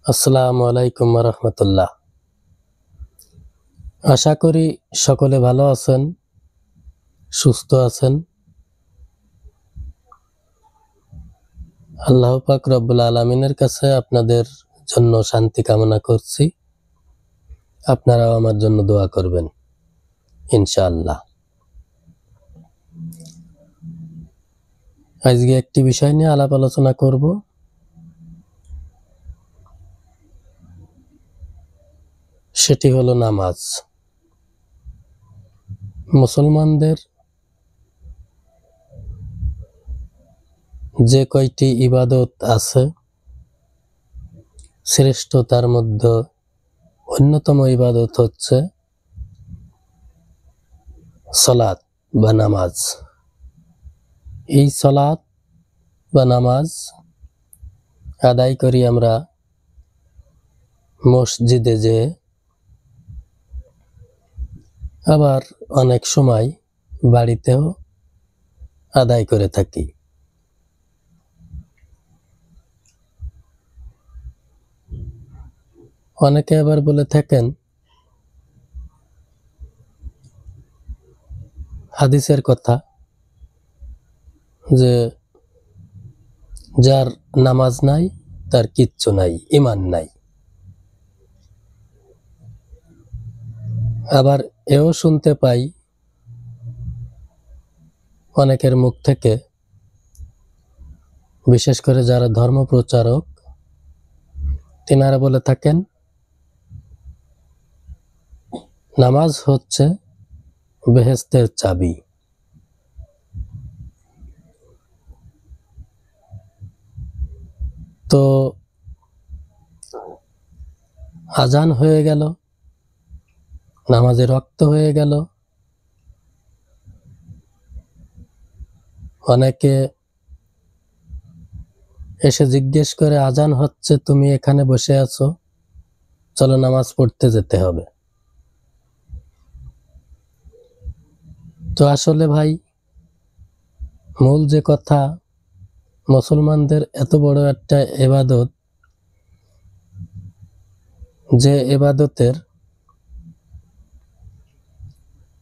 আসসালামু আলাইকুম রহমতুল্লাহ। আশা করি সকলে ভালো আছেন, সুস্থ আছেন। আল্লাহ পাক রব্বুল আলামিনের কাছে আপনাদের জন্য শান্তি কামনা করছি। আপনারাও আমার জন্য দোয়া করবেন ইনশাআল্লাহ। আজকে একটি বিষয় নিয়ে আলাপ আলোচনা করব। সেটি হলো নামাজ। মুসলমানদের যে কয়টি ইবাদত আছে, শ্রেষ্ঠ তার মধ্যে অন্যতম ইবাদত হচ্ছে সালাত বা নামাজ। এই সালাত বা নামাজ আদায় করি আমরা মসজিদে যে, আবার অনেক সময় বাড়িতেও আদায় করে থাকি। অনেকে আবার বলে থাকেন হাদিসের কথা, যে যার নামাজ নাই তার কিচ্ছু নাই, ঈমান নাই। আবার এও শুনতে পাই অনেকের মুখ থেকে, বিশেষ করে যারা ধর্ম প্রচারক, তিনারা বলে থাকেন নামাজ হচ্ছে বেহেশতের চাবি। তো আজান হয়ে গেল, নামাজে রক্ত হয়ে গেল, অনেকে এসে জিজ্ঞেস করে আজান হচ্ছে, তুমি এখানে বসে আছো, চলো নামাজ পড়তে যেতে হবে। তো আসলে ভাই, মূল যে কথা, মুসলমানদের এত বড় একটা ইবাদত, যে ইবাদতের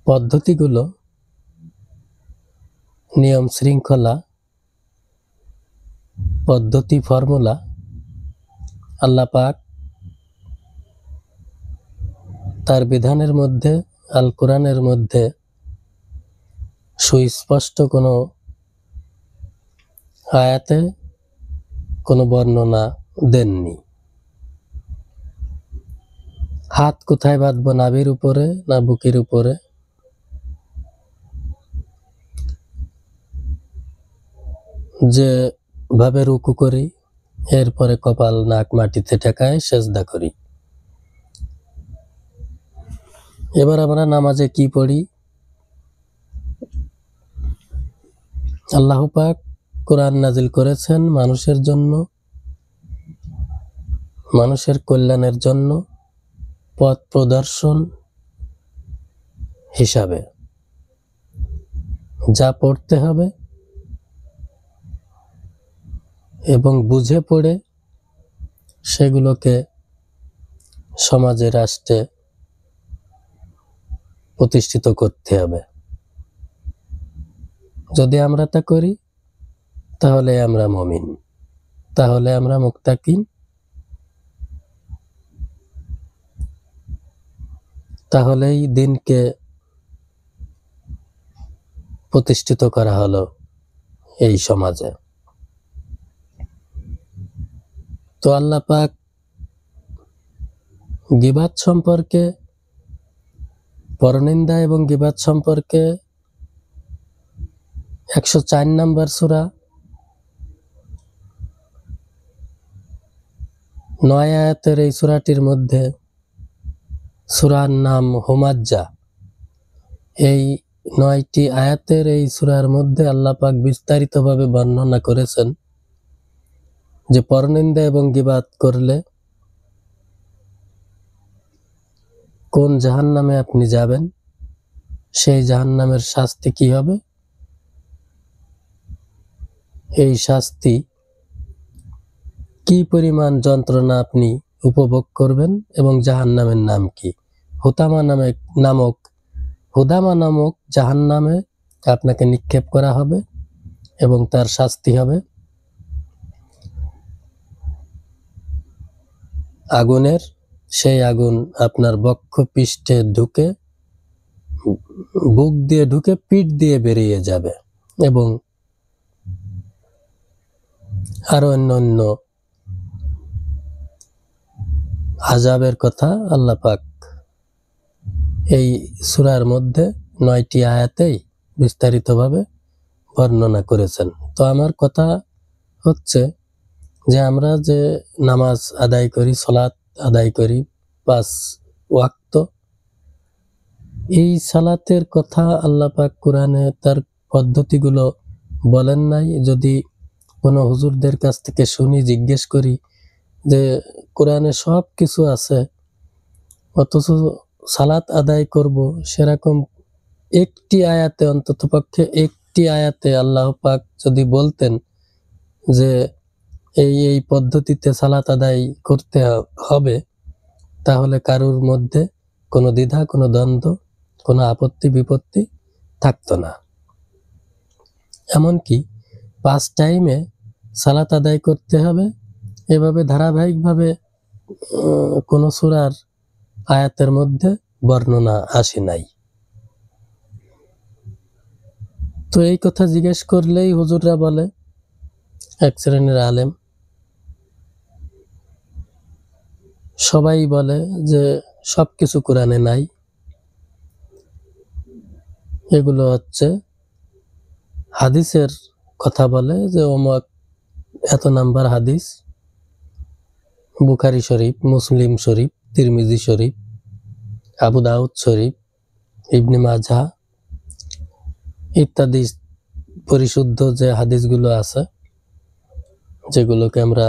পদ্ধতিগুলো, নিয়ম শৃঙ্খলা, পদ্ধতি, ফর্মুলা আল্লাহ পাক তার বিধানের মধ্যে, আল কোরআনের মধ্যে সুস্পষ্ট কোনো আয়াতে কোনো বর্ণনা দেননি। হাত কোথায় বাঁধবো, নাভির উপরে না বুকের উপরে, যে ভাবে রুকু করি, এরপরে কপাল নাক মাটিতে ঠেকায় সেজদা করি। এবার আমরা নামাজে কি পড়ি? আল্লাহ পাক কোরআন নাজিল করেছেন মানুষের জন্য, মানুষের কল্যাণের জন্য, পথ প্রদর্শন হিসাবে। যা পড়তে হবে এবং বুঝে পড়ে সেগুলোকে সমাজে, রাষ্ট্রে প্রতিষ্ঠিত করতে হবে। যদি আমরা তা করি তাহলে আমরা মুমিন, তাহলে আমরা মুত্তাকিন, তাহলেই দিনকে প্রতিষ্ঠিত করা হলো এই সমাজে। তো আল্লাহ পাক গীবাত সম্পর্কে, পরনিন্দা এবং গীবাত সম্পর্কে 104 নম্বর সূরা 9 আয়াতের এই সূরাটির মধ্যে, সূরার নাম হুমাজ্জা, এই 9টি আয়াতের এই সূরার মধ্যে আল্লাহ পাক বিস্তারিতভাবে বর্ণনা করেছেন যে পরনিন্দা এবং গীবাত করলে কোন জাহান্নামে আপনি যাবেন, সেই জাহান্নামের শাস্তি কি হবে, এই শাস্তি কি পরিমাণ যন্ত্রণা আপনি উপভোগ করবেন এবং জাহান্নামের নাম কি। হুদামা নামক জাহান্নামে আপনাকে নিক্ষেপ করা হবে এবং তার শাস্তি হবে আগুনের। সেই আগুন আপনার বক্ষ পৃষ্ঠে ঢুকে, বুক দিয়ে ঢুকে পিঠ দিয়ে বেরিয়ে যাবে এবং আরো অন্যান্য আযাবের কথা আল্লাহ পাক এই সূরার মধ্যে 9টি আয়াতেই বিস্তারিতভাবে বর্ণনা করেছেন। তো আমার কথা হচ্ছে যে আমরা যে নামাজ আদায় করি, সালাত আদায় করি 5 ওয়াক্ত, এই সালাতের কথা আল্লাহ পাক কোরআনে তার পদ্ধতিগুলো বলেন নাই। যদি কোনো হুজুরদের কাছ থেকে শুনি, জিজ্ঞেস করি যে কোরআনে সব কিছু আছে অথচ সালাত আদায় করব, সেরকম একটি আয়াতে, অন্ততপক্ষে একটি আয়াতে আল্লাহ পাক যদি বলতেন যে এই পদ্ধতিতে সালাত আদায় করতে হবে, তাহলে কারুর মধ্যে কোনো দ্বিধা, কোনো দ্বন্দ্ব, কোনো আপত্তি বিপত্তি থাকতো না। এমনকি 5 টাইমে সালাত আদায় করতে হবে, এভাবে ধারাবাহিকভাবে কোনো সূরার আয়াতের মধ্যে বর্ণনা আসে নাই। তো এই কথা জিজ্ঞেস করলেই হুজুররা বলে, এক শ্রেণীর আলেম সবাই বলে যে সবকিছু কোরআনে নাই, এগুলো হচ্ছে হাদিসের কথা বলে যে অমুক এত নাম্বার হাদিস, বুখারী শরীফ, মুসলিম শরীফ, তিরমিজি শরীফ, আবু দাউদ শরীফ, ইবনে মাজাহ ইত্যাদি পরিশুদ্ধ যে হাদিসগুলো আছে, যেগুলোকে আমরা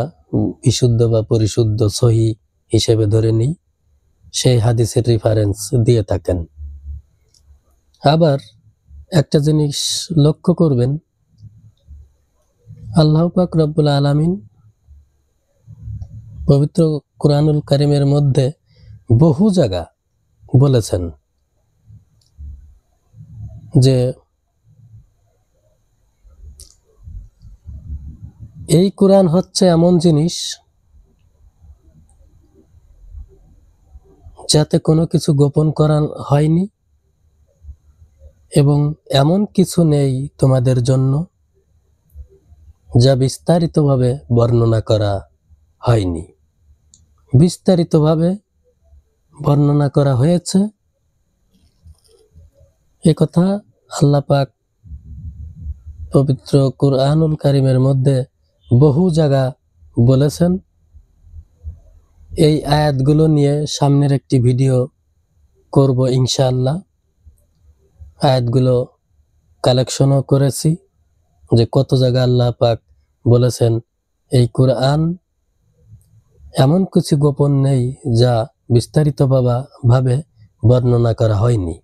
বিশুদ্ধ বা পরিশুদ্ধ সহিহ হিসেবে ধরে নিই, সেই হাদিসের রেফারেন্স দিয়ে থাকেন। আবার একটা জিনিস লক্ষ্য করবেন, আল্লাহ পাক রব্বুল আলামিন পবিত্র কুরআনুল কারীমের মধ্যে বহু জায়গা বলেছেন যে এই কোরআন হচ্ছে এমন জিনিস যাতে কোনো কিছু গোপন করা হয়নি এবং এমন কিছু নেই তোমাদের জন্য যা বিস্তারিতভাবে বর্ণনা করা হয়নি। বিস্তারিতভাবে বর্ণনা করা হয়েছে, এ কথা আল্লাহ পাক পবিত্র কুরআনুল কারীমের মধ্যে বহু জায়গা বলেছেন। এই আয়াতগুলো নিয়ে সামনের একটি ভিডিও করব ইনশাআল্লাহ। আয়াতগুলো কালেকশনও করেছি যে কত জায়গা আল্লাহ পাক বলেছেন এই কুরআন এমন কিছু গোপন নেই যা বিস্তারিতভাবে বর্ণনা করা হয়নি।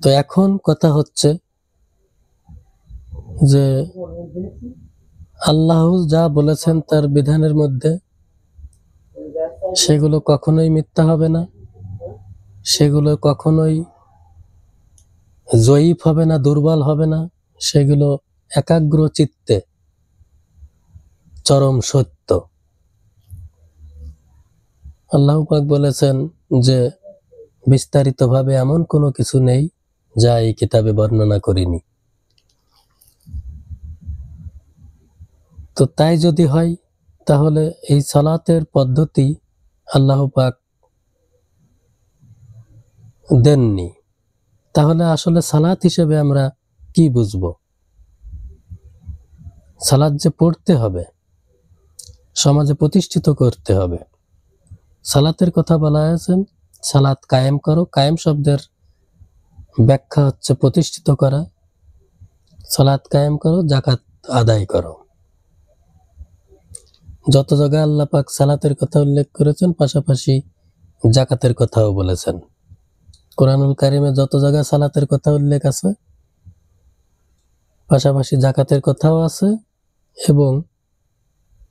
তো এখন কথা হচ্ছে যে আল্লাহ যা বলেছেন তার বিধানের মধ্যে, সেগুলো কখনোই মিথ্যা হবে না, সেগুলো কখনোই জয়ীফ হবে না, দুর্বল হবে না, সেগুলো একাগ্র চিত্তে চরম সত্য। আল্লাহ পাক বলেছেন যে বিস্তারিতভাবে এমন কোনো কিছু নেই যা এই কিতাবে বর্ণনা করিনি। তো তাই যদি হয়, তাহলে এই সালাতের পদ্ধতি আল্লাহ পাক দেননি, তাহলে আসলে সালাত হিসেবে আমরা কি বুঝবো? সালাত যে পড়তে হবে, সমাজে প্রতিষ্ঠিত করতে হবে, সালাতের কথা বলা হয়েছে সালাত কায়েম করো। কায়েম শব্দের ব্যাখ্যা হচ্ছে প্রতিষ্ঠিত করা। সালাত কায়েম করো, যাকাত আদায় করো। যত জায়গায় আল্লাহ পাক সালাতের কথা উল্লেখ করেছেন, পাশাপাশি যাকাতের কথাও বলেছেন। কুরআনুল কারীমে যত জায়গায় সালাতের কথা উল্লেখ আছে, পাশাপাশি যাকাতের কথাও আছে এবং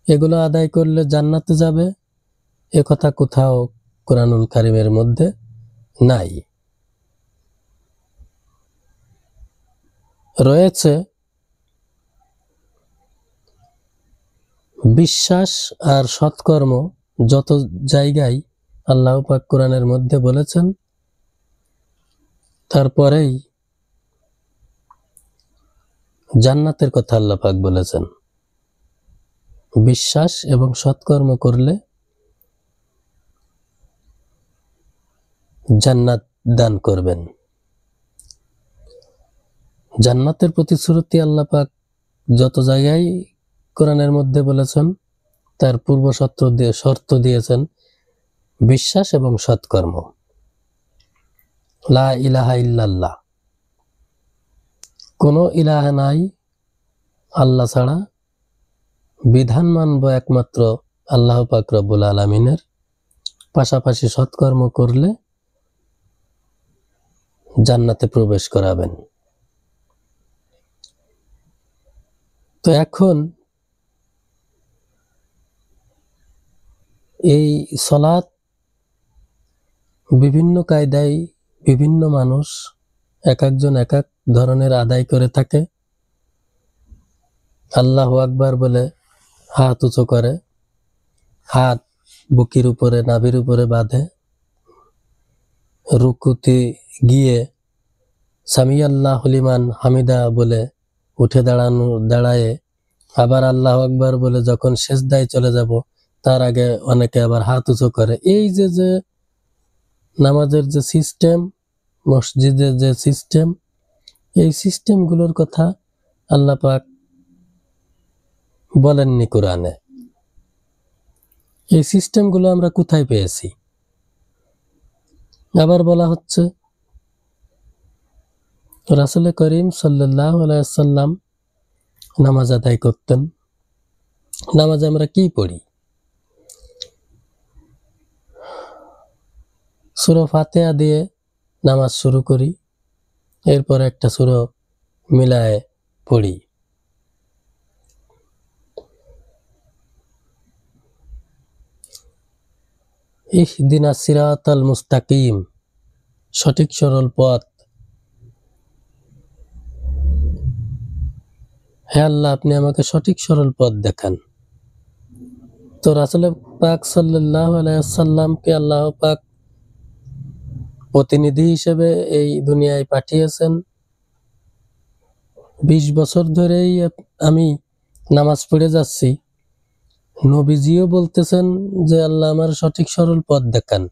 এগুলো আদায় করলে জান্নাতে যাবে, এ কথা কোথাও কোরআনুল কারীমের মধ্যে নাই। রয়েছে বিশ্বাস আর সৎকর্ম, যত জায়গায় আল্লাহ পাক কোরআনের মধ্যে বলেছেন, তারপরেই জান্নাতের কথা আল্লাহ পাক বলেছেন। বিশ্বাস এবং সৎকর্ম করলে জান্নাত দান করবেন। জান্নাতের প্রতিশ্রুতি আল্লাহ পাক যত জায়গায় কোরআনের মধ্যে বলেছেন, তার পূর্ব শর্ত দিয়েছেন বিশ্বাস এবং সৎকর্ম। লা ইলাহা ইল্লাল্লাহ, কোনো ইলাহা নাই আল্লাহ ছাড়া, বিধান মানব একমাত্র আল্লাহ পাক রব্বুল আলামিনের, পাশাপাশি সৎকর্ম করলে জান্নাতে প্রবেশ করাবেন। তো এখন এই সালাত বিভিন্ন কায়দায় বিভিন্ন মানুষ এক একজন এক এক ধরনের আদায় করে থাকে। আল্লাহু আকবার বলে হাত উঁচু করে, হাত বুকের উপরে নাভির উপরে বাঁধে, রুকুতে গিয়ে সামি আল্লাহু লিমান হামিদা বলে উঠে দাঁড়ায়, আবার আল্লাহু আকবার বলে যখন সেজদায় চলে যাব তার আগে অনেকে আবার হাত উঁচু করে। এই যে নামাজের যে সিস্টেম, মসজিদের যে সিস্টেম, এই সিস্টেমগুলোর কথা আল্লাহ পাক বলেননি কোরআনে। এই সিস্টেমগুলো আমরা কোথায় পেয়েছি? আবার বলা হচ্ছে রাসূল করিম সাল্লাল্লাহু আলাইহি ওয়াসাল্লাম নামাজ আদায় করতেন। নামাজে আমরা কি পড়ি? সূরা ফাতিহা দিয়ে নামাজ শুরু করি, এরপর একটা সূরা মিলায়ে পড়ি। ইহদিনাস সিরাতাল মুস্তাকিম, সঠিক সরল পথ। হে আল্লাহ, আপনি আমাকে সঠিক সরল পথ দেখান। তো রাসূল পাক সাল্লাল্লাহু আলাইহি ওয়াসাল্লামকে আল্লাহ পাক প্রতিনিধি হিসেবে এই দুনিয়ায় পাঠিয়েছেন। 20 বছর ধরেই আমি নামাজ পড়ে যাচ্ছি। নবীজিও বলতেছেন যে আল্লাহ আমার সঠিক সরল পথ দেখান,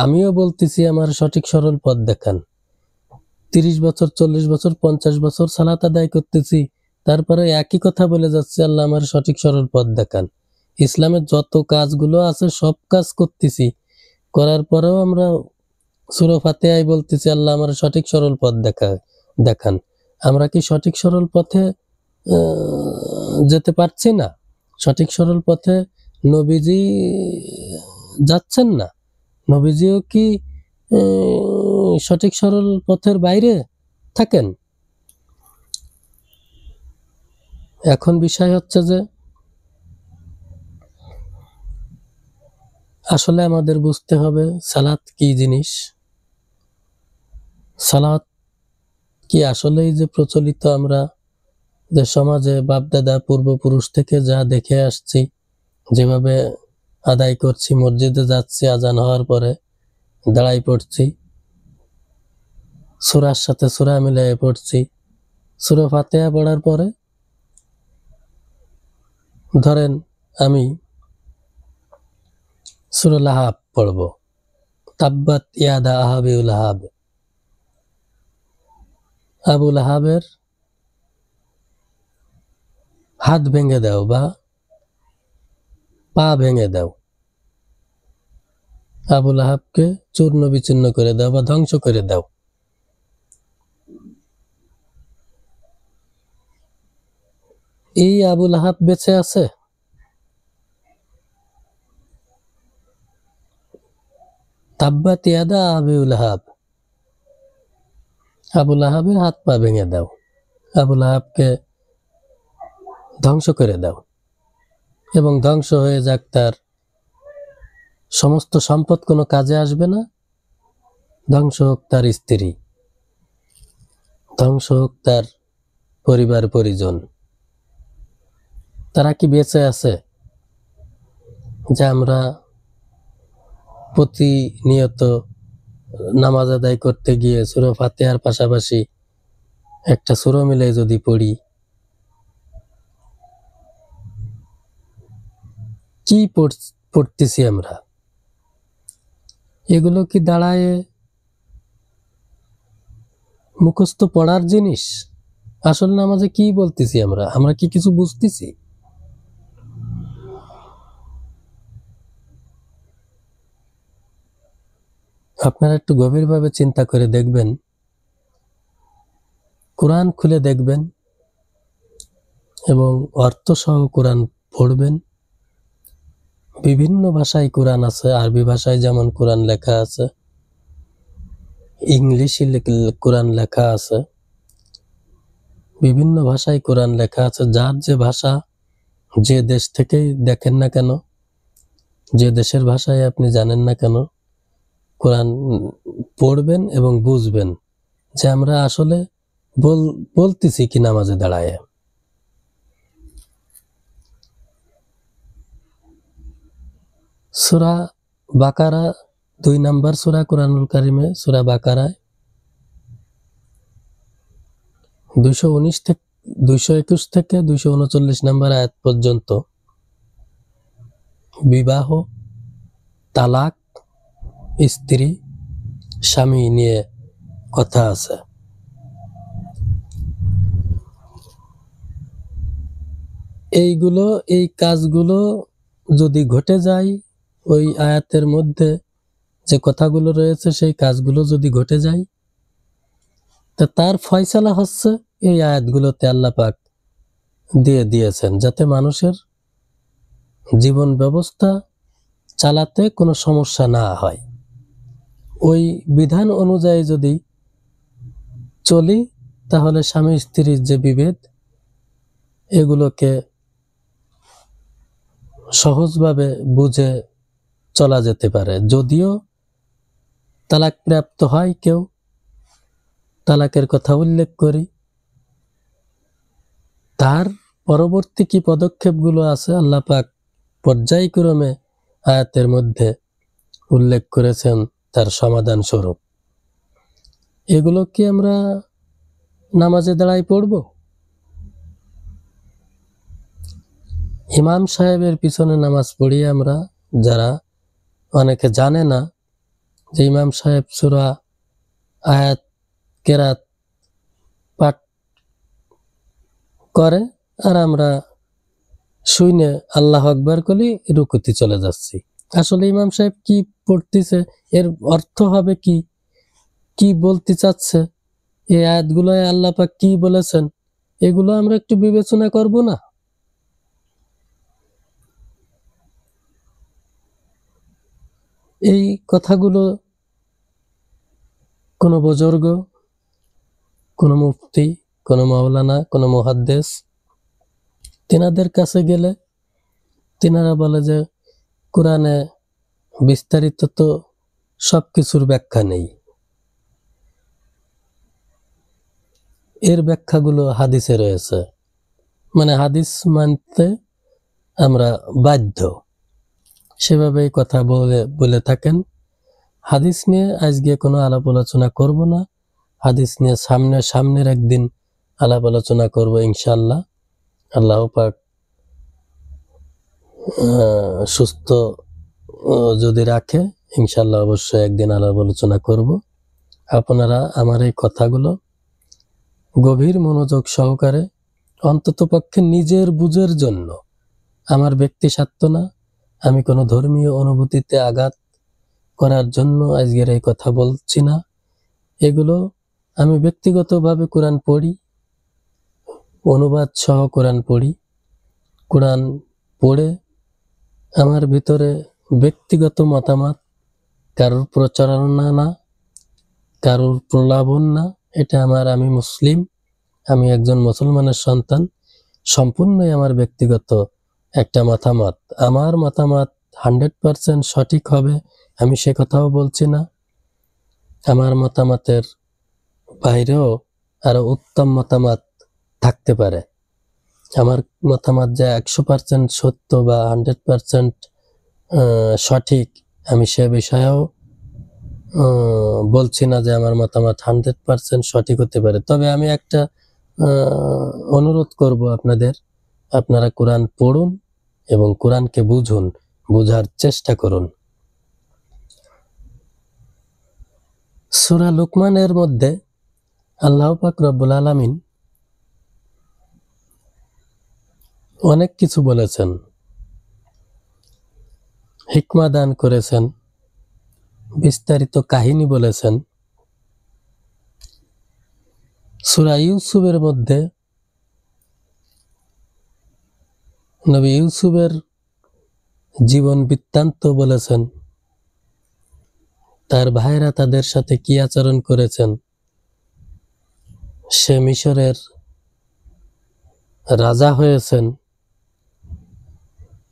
আমিও বলতেছি আমার সঠিক সরল পথ দেখান। 30 বছর, 40 বছর, 50 বছর সালাত আদায় করতেছি, তারপরে একই কথা বলে যাচ্ছে আল্লাহ আমার সঠিক সরল পথ দেখান। ইসলামের যত কাজগুলো আছে সব কাজ করতেছি, করার পরেও আমরা সূরা ফাতিহায় বলতেছি আল্লাহ আমার সঠিক সরল পথ দেখান। আমরা কি সঠিক সরল পথে যেতে পারছি না? সঠিক সরল পথে নবীজি যাচ্ছেন না? নবীজিও কি সঠিক সরল পথের বাইরে থাকেন? এখন বিষয় হচ্ছে যে আসলে আমাদের বুঝতে হবে সালাত কি জিনিস। সালাত কি আসলেই যে প্রচলিত আমরা যে সমাজে বাপদাদা পূর্বপুরুষ থেকে যা দেখে আসছি, যেভাবে আদায় করছি, মসজিদে যাচ্ছি, আজান হওয়ার পরে দাঁড়াই পড়ছি, সূরার সাথে সূরা মিলিয়ে পড়ছি, সূরা ফাতিহা পড়ার পরে ধরেন আমি সূরা লাহাব পড়ব, তাব্বাত ইয়াদা আবি লাহাব, আবু লাহাবের হাত ভেঙে দাও বা পা ভেঙে দাও, আবু লাহাবকে চূর্ণ বিচূর্ণ করে দাও বা ধ্বংস করে দাও। এই আবু লাহাব বেঁচে আছে? তাব্বাত ইয়াদা আবি লাহাব, আবু লাহাবের হাত পা ভেঙে দাও, আবু লাহাবকে ধ্বংস করে দাও। এবং ধ্বংস হয়ে যাক তার সমস্ত সম্পদ, কোনো কাজে আসবে না। ধ্বংস হোক তার স্ত্রী, ধ্বংস হোক তার পরিবার পরিজন। তারা কি বেঁচে আছে? যে আমরা প্রতিনিয়ত নামাজ আদায় করতে গিয়ে সূরা ফাতিহার পাশাপাশি একটা সূরা মিলে যদি পড়ি, কি পড়তেছি আমরা? এগুলো কি দাঁড়ায় মুখস্থ পড়ার জিনিস? আসল নামাজে কি বলতেছি আমরা? আমরা কি কিছু বুঝতেছি? আপনারা একটু গভীরভাবে চিন্তা করে দেখবেন, কোরআন খুলে দেখবেন এবং অর্থ সহ কোরআন পড়বেন। বিভিন্ন ভাষায় কোরআন আছে, আরবি ভাষায় যেমন কোরআন লেখা আছে, ইংলিশে কোরআন লেখা আছে, বিভিন্ন ভাষায় কোরআন লেখা আছে। যার যে ভাষা, যে দেশ থেকেই দেখেন না কেন, যে দেশের ভাষায় আপনি জানেন না কেন, কোরআন পড়বেন এবং বুঝবেন যে আমরা আসলে বলতেছি কি নামাজে দাঁড়ায়। সূরা বাকারা 2 নম্বর সূরা কোরআনুল কারিমে, সূরা বাকারায় 221 থেকে 239 নম্বর আয়াত পর্যন্ত বিবাহ, তালাক, স্ত্রী, স্বামী নিয়ে কথা আছে। এইগুলো, এই কাজগুলো যদি ঘটে যায়, ওই আয়াতের মধ্যে যে কথাগুলো রয়েছে সেই কাজগুলো যদি ঘটে যায়, তা তার ফয়সালা হচ্ছে এই আয়াতগুলোতে আল্লাহ পাক দিয়ে দিয়েছেন, যাতে মানুষের জীবন ব্যবস্থা চালাতে কোনো সমস্যা না হয়। ওই বিধান অনুযায়ী যদি চলি, তাহলে স্বামী স্ত্রীর যে বিভেদ, এগুলোকে সহজভাবে বুঝে চলা যেতে পারে। যদিও তালাক প্রাপ্ত হয় কেউ, তালাকের কথা উল্লেখ করি, তার পরবর্তী কি পদক্ষেপগুলো আছে আল্লাহ পাক পর্যায়ক্রমে আয়াতের মধ্যে উল্লেখ করেছেন তার সমাধান স্বরূপ। এগুলো কি আমরা নামাজে দাঁড়াই পড়ব? ইমাম সাহেবের পিছনে নামাজ পড়ি আমরা, যারা অনেকে জানে না যে ইমাম সাহেব সূরা আয়াত কেরাত পাঠ করে, আর আমরা শুনে আল্লাহ আকবার করি, রুকুতে চলে যাচ্ছি। আসলে ইমাম সাহেব কি পড়তেছে, এর অর্থ হবে কি, কি বলতে চাচ্ছে, এই আয়াতগুলোয় আল্লাহ পাক কি বলেছেন, এগুলো আমরা একটু বিবেচনা করব না? এই কথাগুলো কোনো বুজুর্গ, কোনো মুফতি, কোনো মাওলানা, কোনো মুহাদ্দিস, তিনাদের কাছে গেলে তিনারা বলে যে কোরআনে বিস্তারিত তো সবকিছুর ব্যাখ্যা নেই, এর ব্যাখ্যাগুলো হাদিসে রয়েছে, মানে হাদিস মানতে আমরা বাধ্য, সেভাবে কথা বলে থাকেন। হাদিস নিয়ে আজকে কোনো আলাপ আলোচনা করব না, হাদিস নিয়ে সামনের একদিন আলাপ আলোচনা করব ইনশাআল্লাহ। আল্লাহ পাক সুস্থ যদি রাখে, ইনশাআল্লাহ অবশ্যই একদিন আলাপ আলোচনা করব। আপনারা আমার এই কথাগুলো গভীর মনোযোগ সহকারে, অন্তত পক্ষে নিজের বুঝের জন্য, আমার ব্যক্তি স্বার্থ না, আমি কোনো ধর্মীয় অনুভূতিতে আঘাত করার জন্য আজকের এই কথা বলছি না। এগুলো আমি ব্যক্তিগতভাবে কোরআন পড়ি, অনুবাদ সহ কোরআন পড়ি। কোরআন পড়ে আমার ভিতরে ব্যক্তিগত মতামত, কারোর প্রচারণা না, কারোর প্রলাপন না, এটা আমি মুসলিম, আমি একজন মুসলমানের সন্তান, সম্পূর্ণই আমার ব্যক্তিগত একটা মতামত, আমার মতামত 100% সঠিক হবে আমি সে কথাও বলছি না। আমার মতামতের বাইরেও আরো উত্তম মতামত থাকতে পারে। আমার মতামত যে 100% সত্য বা 100% সঠিক আমি সে বিষয়েও বলছি না যে আমার মতামত 100% সঠিক হতে পারে। তবে আমি একটা অনুরোধ করব আপনাদের, আপনারা কোরআন পড়ুন এবং কোরআনকে বুঝুন, বোঝার চেষ্টা করুন। সূরা লুকমানের মধ্যে আল্লাহ পাক রব্বুল আলামিন অনেক কিছু বলেছেন, হিকমা দান করেছেন, বিস্তারিত কাহিনী বলেছেন। সূরা ইউসুফের মধ্যে নবী ইউসুফের জীবন বৃত্তান্ত বলেছেন, তার ভাইরা তাদের সাথে কি আচরণ করেছেন, সে মিশরের রাজা হয়েছেন।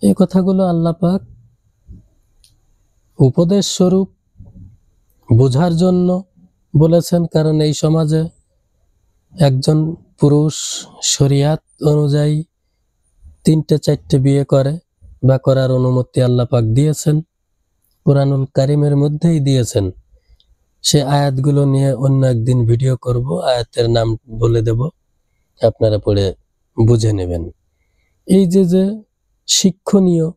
এই কথাগুলো আল্লাহ পাক উপদেশ স্বরূপ বোঝার জন্য বলেছেন, কারণ এই সমাজে একজন পুরুষ শরিয়াত অনুযায়ী 3-4টে বিয়ে করে বা করার অনুমতি আল্লাহ পাক দিয়েছেন, কুরআনুল কারীমের মধ্যেই দিয়েছেন। সে আয়াতগুলো নিয়ে অন্য একদিন ভিডিও করব, আয়াতের নাম বলে দেব, আপনারা পড়ে বুঝে নেবেন। এই যে শিক্ষণীয়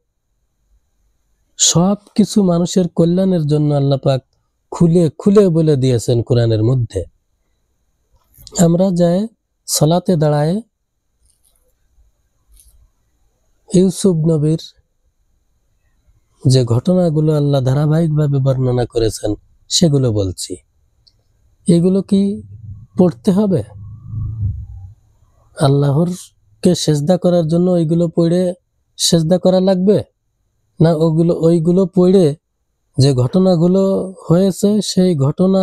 সব কিছু মানুষের কল্যাণের জন্য আল্লাহ পাক খুলে খুলে বলে দিয়েছেন কোরআনের মধ্যে। আমরা যায় সালাতে দাঁড়ায় ইউসুফ নবীর যে ঘটনাগুলো আল্লাহ ধারাবাহিকভাবে বর্ণনা করেছেন সেগুলো বলছি। এগুলো কি পড়তে হবে? আল্লাহরকে সেজদা করার জন্য ওইগুলো পড়ে সেজদা করা লাগবে, না ওইগুলো পড়ে যে ঘটনাগুলো হয়েছে সেই ঘটনা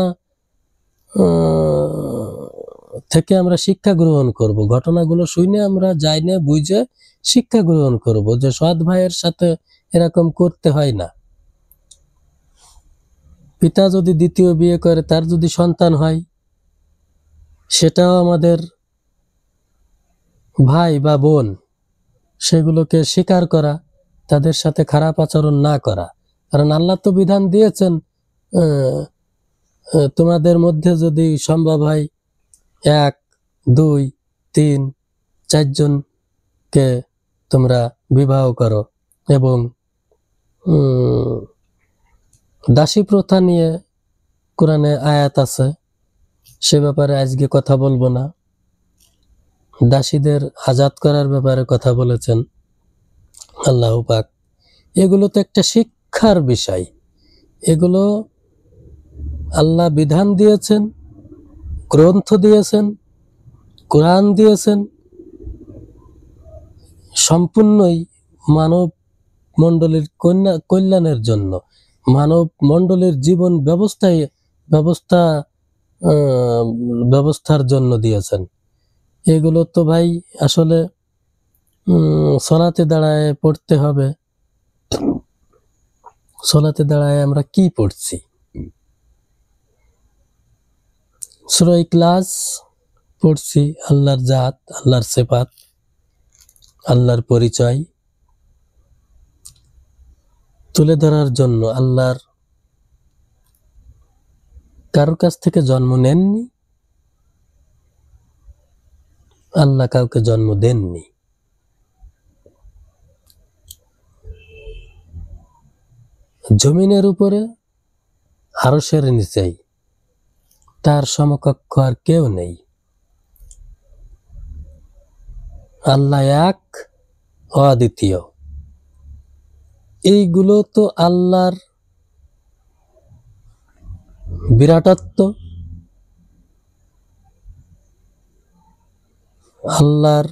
থেকে আমরা শিক্ষা গ্রহণ করব? ঘটনাগুলো শুনে আমরা জাইনে বুঝে শিক্ষা গ্রহণ করব যে সৎ ভাইয়ের সাথে এরকম করতে হয় না। পিতা যদি দ্বিতীয় বিয়ে করে, তার যদি সন্তান হয়, সেটাও আমাদের ভাই বা বোন, সেগুলোকে স্বীকার করা, তাদের সাথে খারাপ আচরণ না করা। কারণ আল্লাহ তো বিধান দিয়েছেন, তোমাদের মধ্যে যদি সম্ভব হয় 1, 2, 3, 4 জনকে তোমরা বিবাহ করো। এবং দাসী প্রথা নিয়ে কোরআনে আয়াত আছে, সে ব্যাপারে আজকে কথা বলবো না। দাসীদের আজাদ করার ব্যাপারে কথা বলেছেন আল্লাহ পাক। এগুলো তো একটা শিক্ষার বিষয়, এগুলো আল্লাহ বিধান দিয়েছেন, গ্রন্থ দিয়েছেন, কোরআন দিয়েছেন, সম্পূর্ণই মানব মণ্ডলীর কল্যাণের জন্য, মানব মণ্ডলীর জীবন ব্যবস্থার জন্য দিয়েছেন। এগুলো তো ভাই আসলে সালাতে দাঁড়ায় পড়তে হবে। সালাতে দাঁড়ায় আমরা কি পড়ছি? সূরা ইখলাস পড়ছি, আল্লাহর জাত, আল্লাহর সিফাত, আল্লাহর পরিচয় তুলে ধরার জন্য। আল্লাহর কারোর কাছ থেকে জন্ম নেননি, আল্লাহ কাউকে জন্ম দেননি। জমিনের উপরে আরশের নিচেই তার সমকক্ষ আর কেউ নেই। আল্লাহ এক, অদ্বিতীয়। এইগুলো তো আল্লাহর বিরাটত্ব, আল্লাহর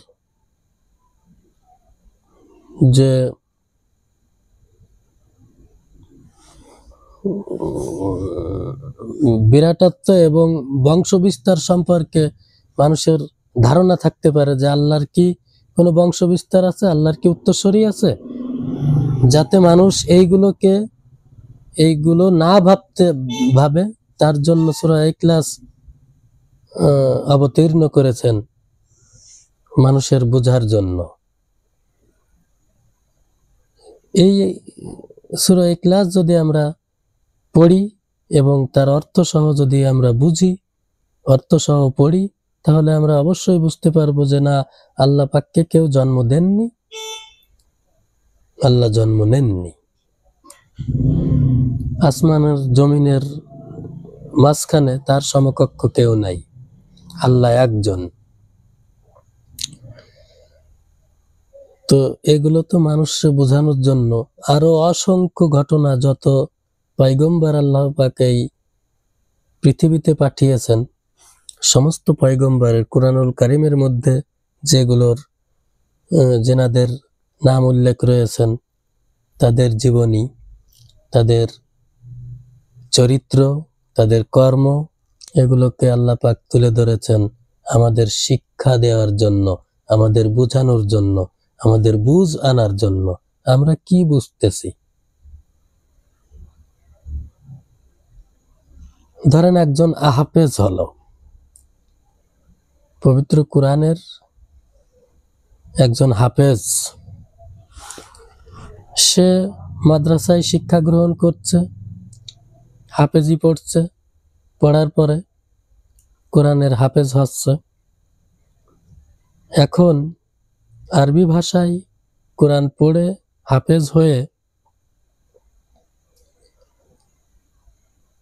যে বিরাটত্ব এবং বংশ বিস্তার সম্পর্কে মানুষের ধারণা থাকতে পারে যে আল্লাহর কি কোনো বংশ বিস্তার আছে? আল্লাহর কি উত্তরসূরি আছে? যাতে মানুষ এইগুলো না ভাবে তার জন্য সূরা ইখলাস অবতীর্ণ করেছেন মানুষের বোঝার জন্য। এই সূরা ইখলাস যদি আমরা পড়ি এবং তার অর্থ সহ যদি আমরা বুঝি, অর্থ সহ পড়ি, তাহলে আমরা অবশ্যই বুঝতে পারবো যে না, আল্লাহ পাককে কেউ জন্ম দেননি, আল্লাহ জন্ম নেননি। আসমানের জমিনের মাঝখানে তার সমকক্ষ কেউ নাই, আল্লাহ একজন। তো এগুলো তো মানুষকে বোঝানোর জন্য। আরো অসংখ্য ঘটনা, যত পয়গম্বর আল্লাহ পাক এই পৃথিবীতে পাঠিয়েছেন, সমস্ত পয়গম্বরের কুরআনুল কারীমের মধ্যে যেগুলোর যেনাদের নাম উল্লেখ রয়েছেন, তাদের জীবনী, তাদের চরিত্র, তাদের কর্ম, এগুলোকে আল্লাহ পাক তুলে ধরেছেন আমাদের শিক্ষা দেওয়ার জন্য, আমাদের বোঝানোর জন্য, আমাদের বুঝ আনার জন্য। আমরা কি বুঝতেছি? ধরেন একজন হাফেজ হলো, পবিত্র কোরআনের একজন হাফেজ, সে মাদ্রাসায় শিক্ষা গ্রহণ করছে, হাফেজি পড়ছে, পড়ার পরে কোরআনের হাফেজ হচ্ছে। এখন আরবি ভাষায় কোরআন পড়ে হাফেজ হয়ে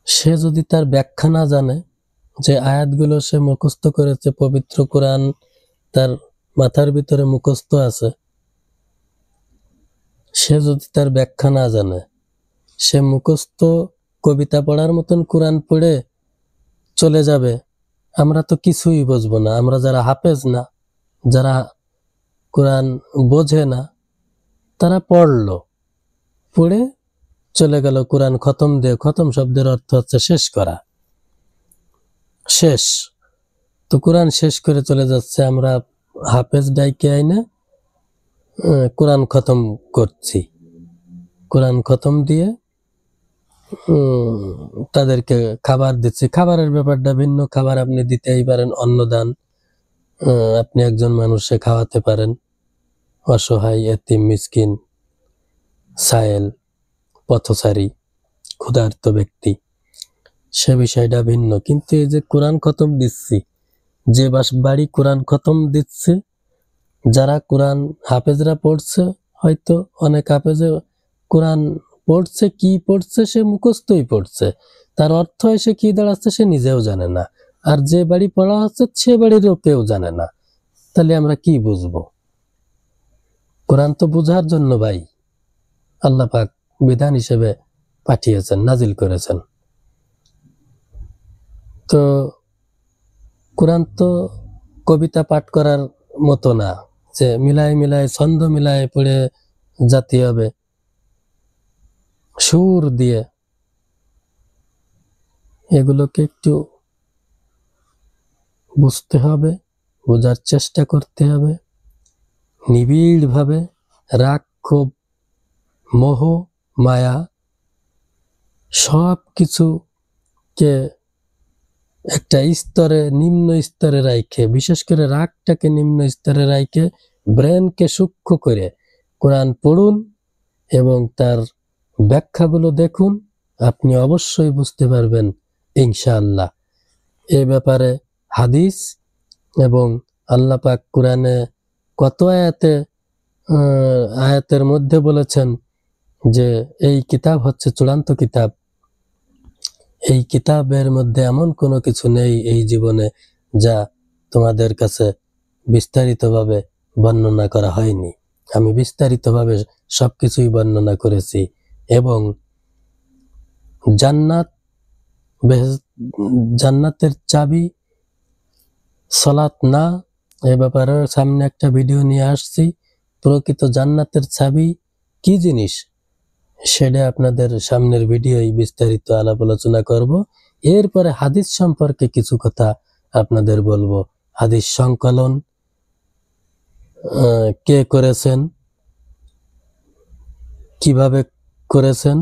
সে যদি তার ব্যাখ্যা না জানে, যে আয়াতগুলো সে মুখস্থ করেছে, পবিত্র কোরআন তার মাথার ভিতরে মুখস্থ আছে, সে যদি তার ব্যাখ্যা না জানে, সে মুখস্থ কবিতা পড়ার মতন কোরআন পড়ে চলে যাবে, আমরা তো কিছুই বুঝবো না। আমরা যারা হাফেজ না, যারা কোরআন বোঝে না, তারা পড়ে চলে গেল কোরআন খতম দিয়ে। খতম শব্দের অর্থ হচ্ছে শেষ করা, শেষ। তো কোরআন শেষ করে চলে যাচ্ছে, আমরা হাফেজ ডাইকে আইনে কোরআন খতম করছি। কোরআন খতম দিয়ে তাদেরকে খাবার দিচ্ছি। খাবারের ব্যাপারটা ভিন্ন। খাবার আপনি দিতেই পারেন, অন্নদান আপনি একজন মানুষকে খাওয়াতে পারেন, অসহায়, এতিম, মিসকিন, সায়েল, পথচারী, ক্ষুধার্ত ব্যক্তি, সে বিষয়টা ভিন্ন। কিন্তু এই যে কোরআন খতম দিচ্ছি, যে বাড়ি কোরআন খতম দিচ্ছে, যারা কোরআন হাফেজরা পড়ছে, হয়তো অনেক হাফেজে কোরআন পড়ছে, কি পড়ছে সে মুখস্থই পড়ছে, তার অর্থ এসে কি দাঁড়াচ্ছে সে নিজেও জানে না, আর যে বাড়ি পড়া হচ্ছে সে বাড়িরও কেউ জানে না। তাহলে আমরা কি বুঝবো? কোরআন তো বুঝার জন্য ভাই আল্লাহ পাক বিধান হিসেবে পাঠিয়েছেন, নাজিল করেছেন। তো কোরআন তো কবিতা পাঠ করার মতো না, যে মিলায় ছন্দ মিলায় পড়ে যেতে হবে, সুর দিয়ে। এগুলোকে একটু বুঝতে হবে, বোঝার চেষ্টা করতে হবে, নিবিড় ভাবে। রাগ, ক্ষোভ, মোহ, মায়া সব কিছুকে একটা স্তরে, নিম্ন স্তরে রাইখে, বিশেষ করে রাগটাকে নিম্ন স্তরে রাইখে ব্রেনকে সূক্ষ্ম করে কোরআন পড়ুন এবং তার ব্যাখ্যাগুলো দেখুন, আপনি অবশ্যই বুঝতে পারবেন ইনশাআল্লাহ। এ ব্যাপারে হাদিস এবং আল্লাহ পাক কোরআনে কত আয়াতের মধ্যে বলেছেন যে এই কিতাব হচ্ছে চূড়ান্ত কিতাব। এই কিতাবের মধ্যে এমন কোনো কিছু নেই এই জীবনে যা তোমাদের কাছে বিস্তারিতভাবে বর্ণনা করা হয়নি। আমি বিস্তারিতভাবে সবকিছুই বর্ণনা করেছি। এবং জান্নাতের চাবি সালাত না, এ ব্যাপারে সামনে একটা ভিডিও নিয়ে আসছি। প্রকৃত জান্নাতের চাবি কি জিনিস সেটা আপনাদের সামনের ভিডিওই বিস্তারিত আলাপ আলোচনা করব। এরপরে হাদিস সম্পর্কে কিছু কথা আপনাদের বলবো। হাদিস সংকলন কে করেছেন, কিভাবে করেছেন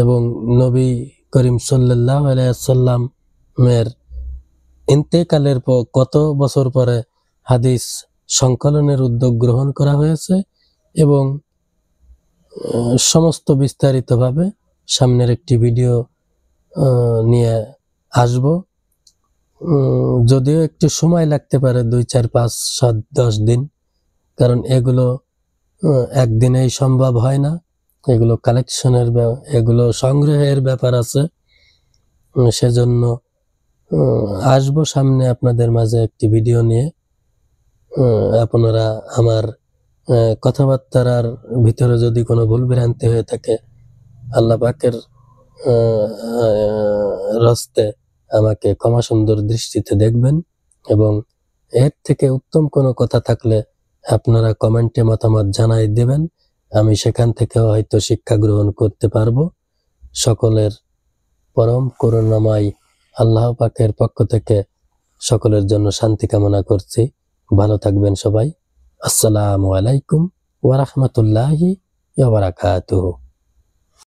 এবং নবী করিম সাল্লাল্লাহু আলাইহি ওয়াসাল্লামের ইন্তেকালের পর কত বছর পরে হাদিস সংকলনের উদ্যোগ গ্রহণ করা হয়েছে এবং সমস্ত বিস্তারিতভাবে সামনের একটি ভিডিও নিয়ে আসব। যদিও একটু সময় লাগতে পারে, 2, 4, 5, 7, 10 দিন, কারণ এগুলো একদিনেই সম্ভব হয় না। এগুলো কালেকশনের, এগুলো সংগ্রহের ব্যাপার আছে। সেজন্য আসবো সামনে আপনাদের মাঝে একটি ভিডিও নিয়ে। আপনারা আমার কথাবার্তার ভিতরে যদি কোনো ভুল ভ্রান্তি হয়ে থাকে, আল্লাহ পাকের রাস্তে আমাকে ক্ষমা সুন্দর দৃষ্টিতে দেখবেন এবং এর থেকে উত্তম কোনো কথা থাকলে আপনারা কমেন্টে মতামত জানাই দেবেন। আমি সেখান থেকে হয়তো শিক্ষা গ্রহণ করতে পারবো। সকলের পরম করুণাময় আল্লাহ পাকের পক্ষ থেকে সকলের জন্য শান্তি কামনা করছি। ভালো থাকবেন সবাই। আসসালামু আলাইকুম ওয়া রাহমাতুল্লাহি ওয়া বারাকাতুহু।